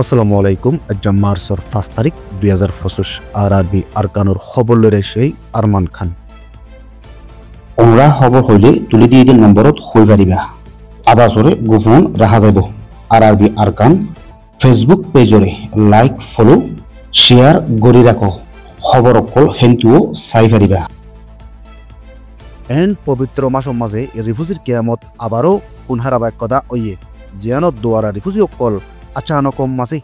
আসসালামু আলাইকুম। মার্চর 5 তারিখ 2025 আরবি আরকানুর খবর লরে সেই আরমান খান। ওমরা খবর হইলে তুলি দিয়ে দিন নম্বরত হই পারিবা আবাসরে গোপন রাখা যাব। আরবি আরকান ফেসবুক পেজরে লাইক ফলো শেয়ার গড়ি রাখো। খবর অকল হেন্তুও চাই পারিবা। এন পবিত্র মাসের মাঝে রিফুজির কিয়ামত আবারও কুনহারাবা কদা ওয়ে জিয়ানত দোয়ারা রিফুজি অকল আচানক মাঝে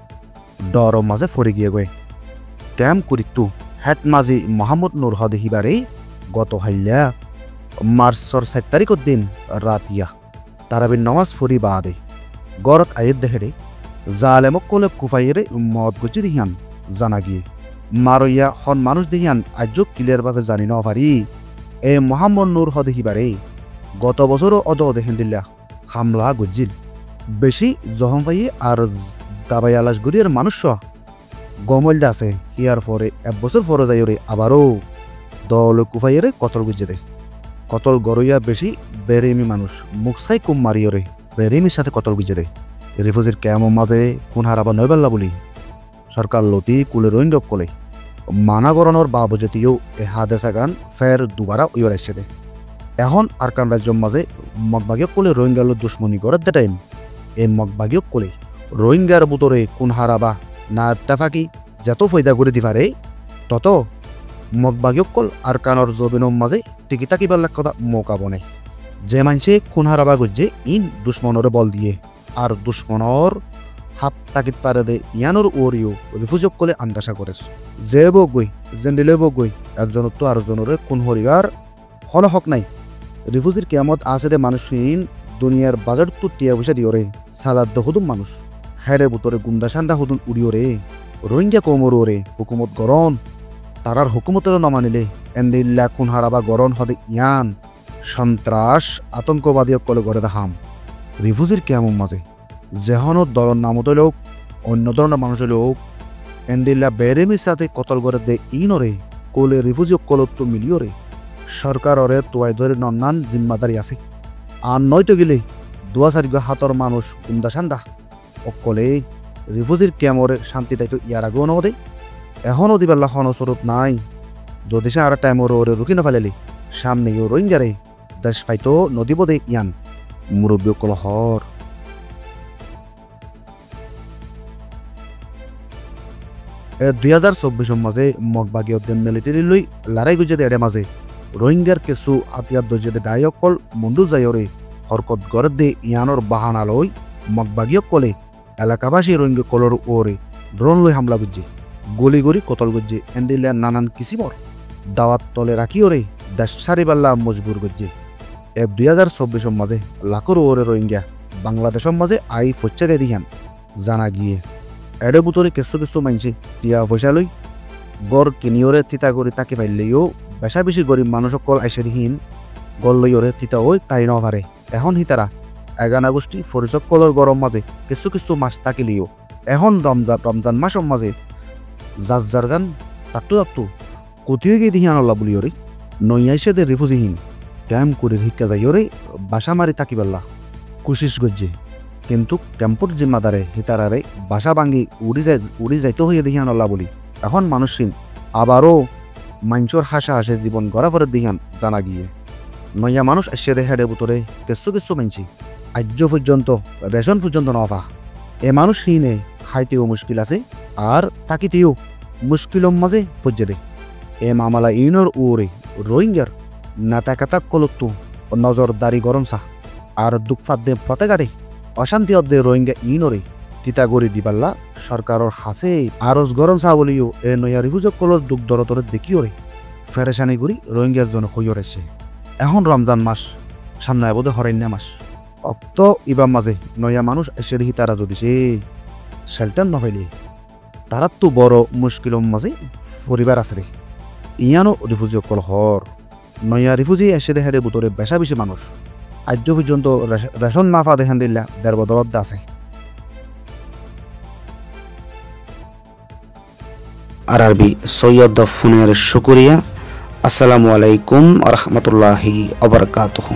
ডর মাঝে ফরে গিয়ে গয়ে ক্যাম করিতু হেট মাঝি মোহাম্মদ নূর হদেহিবারে গত হাইলা মার্চর 7 তারিখের দিন রাতিয়া তারাবির নমাজ ফরি বাদে গরত আয়ের দেহেরে জালেমক কলে কুফাইয়েরে মদ গুজি দিহিয়ান জানা গিয়ে মারইয়া হন মানুষ দিহিয়ান আজ ক্লিয়ার ভাবে জানি ন পারি এ মোহাম্মদ নূর হদেহিবারে গত বছরও দেখেন দিল্লা হামলা গুজিল বেশি জহম পাইয়ে আর দাবাই আলাস গুরিয়ার মানুষ গমল আছে হিয়ার পরে এক বছর পরে যাইরে আবারও দল কুফাইয়েরে কতল গুজে দে কতল গরইয়া বেশি বেরেমি মানুষ মুখসাই কুম মারিয়রে বেরেমির সাথে কতল গুজে দে রিফুজির কেমন মাঝে কোন হারাবা নয়বেল্লা বলি সরকার লতি কুলে রইন্ডব কলে মানাগরণর বাবজতীয় এ হাদেসা গান ফের দুবারা উইর আসছে দে এখন আরকান রাজ্যর মাঝে মগবাগিয়ক কলে রোহিঙ্গাল দুশ্মনী গড়ার দে টাইম এ মগবাগিয়ক কলে রোহিঙ্গার বুতরে কোন হারাবা না তাফাকি যত ফয়দা করে দিবারে তত মগবাগিয়কল আরকানর জবিনর মাঝে টিকি তাকিবার কথা মৌকা বনে যে মানুষে কোন হারাবা গজ্জে ইন দুশ্মনরে বল দিয়ে আর দুশ্মনর হাপ তাকিত পারে দে ইয়ানোর ওরিও রিফুজক কলে আন্দাসা করেছ যে বগই জেন্ডিলে বগই একজন তো আরেকজনরে কোন হরিবার হল হক নাই রিফুজির কেমত আছে দে মানুষহীন দুনিয়ার বাজার তো টিয়া পয়সা দিও রে সালাদ হুদুম মানুষ হেরে বুতরে গুন্ডা সান্দা হুদুন উড়িও রে রোহিঙ্গা কমর রে হুকুমত গরন তারার হুকুমতেরও নমানিলে এন্দিল্লা কোন হারাবা গরন হদে ইয়ান সন্ত্রাস আতঙ্কবাদী কলে গড়ে দেখাম রিফুজির কেমন মাঝে যেহনত দলর নামত লোক অন্য ধরনের মানুষের লোক এন্দিল্লা বেরেমির সাথে কতল গড়ে দে ইনরে কোলে রিফুজি কলত মিলিও রে সরকাররে তোয়াই ধরে নন্নান জিম্মাদারি আছে আর নয়তো গেলে দুয়া চারিগা হাতর মানুষ গুন্ডা সান্দা অকলে রিফুজির ক্যামরে শান্তি দায়িত্ব ইয়ার আগেও নদে এখনও দিবাল্লা স্বরূপ নাই যদি সে আর টাইমর ওরে রুকি না ফেলেলি সামনে ইউ রোহিঙ্গারে দেশ ফাইতো নদী বোধে ইয়ান মুরব্বী কলহর 2024 মাঝে মগবাগী উদ্দিন মিলিটারি লই লড়াই গুজে এড়ে মাঝে রোহিঙ্গার কিছু আতিয়ার দর্জে ডায়কল মুন্ডু যায়রে হরকত গড় দে ইয়ানোর বাহানা লই মগবাগীয় কলে এলাকাবাসী রোহিঙ্গা কলর ওরে ড্রোন লই হামলা গুজে গলি গড়ি কতল গুজে এন্ডিলা নানান কিসিমর দাওয়াত তলে রাখিও রে দেশ সারিবাল্লা মজবুর গুজে 2024 মাঝে লাখর ওরে রোহিঙ্গা বাংলাদেশের মাঝে আই ফচ্চাকে দিহান জানা গিয়ে এডে বুতরে কিছু কিছু মানছে টিয়া পয়সা লই গড় কিনিওরে তিতা করে তাকে পাইলেও বেশা বেশি গরিব মানুষ কল আইসেহীন গল লইরে তিতা ওই তাই ন পারে এখন হিতারা এগান আগস্টি ফরিচক কলর গরম মাঝে কিছু কিছু মাস থাকিলেও এখন রমজান মাসের মাঝে যার গান তাকটু তাকটু কতিয়ে গিয়ে দিহি আনল্লা বলি ওরে নইয়াইসে দে রিফুজিহীন ক্যাম্প করে ভিক্ষা যাই ওরে বাসা মারি তাকিবাল্লা কুশিস গজ্জে কিন্তু ক্যাম্পর জিম্মাদারে হিতারারে বাসা ভাঙ্গি উড়ি যাইতে হইয়া দিহি আনল্লা বলি এখন মানুষহীন আবারও মাঞ্চর হাসা হাসে জীবন গড়া পরে দিহান জানা গিয়ে নইয়া মানুষ এসে হেডে বুতরে কিছু কিছু মানছি আজ্য পর্যন্ত রেশন পর্যন্ত নফা এ মানুষ হিনে খাইতেও মুশকিল আছে আর থাকিতেও মুশকিলর মাঝে পর্যে দে এ মামালা ইনর ওরে রোহিঙ্গার নাতা কাতা কলত্তু নজরদারি গরম চাহ আর দুঃখফাত দে প্রত্যেকারে অশান্তি অদ্দে রোহিঙ্গা ইনরে তিতা গড়ি দিবাল্লা সরকারের হাসে আরজ গরম চা বলিও এ নয়া রিফুজক কলর দুঃখ দরতরে দেখিও রে ফেরেশানি করি রোহিঙ্গার জন হইও রেছে এখন রমজান মাস সামনে বোধে হরাইন্যা মাস অক্ত ইবার মাঝে নয়া মানুষ এসে দেখি তারা যদি সে শেল্টার নফাইলে তারা তো বড় মুশকিলের মাঝে পরিবার আছে রে ইয়ানো রিফুজি কলহর নয়া রিফুজি এসে দেখে বুতরে বেশা বেশি মানুষ আজ পর্যন্ত রেশন মাফা দেখেন দিল্লা দেড় বদরত আছে আরবি সৈয়দ ফোনের শুকরিয়া। আসসালামু আলাইকুম ওয়া রাহমাতুল্লাহি ওয়া বারাকাতুহু।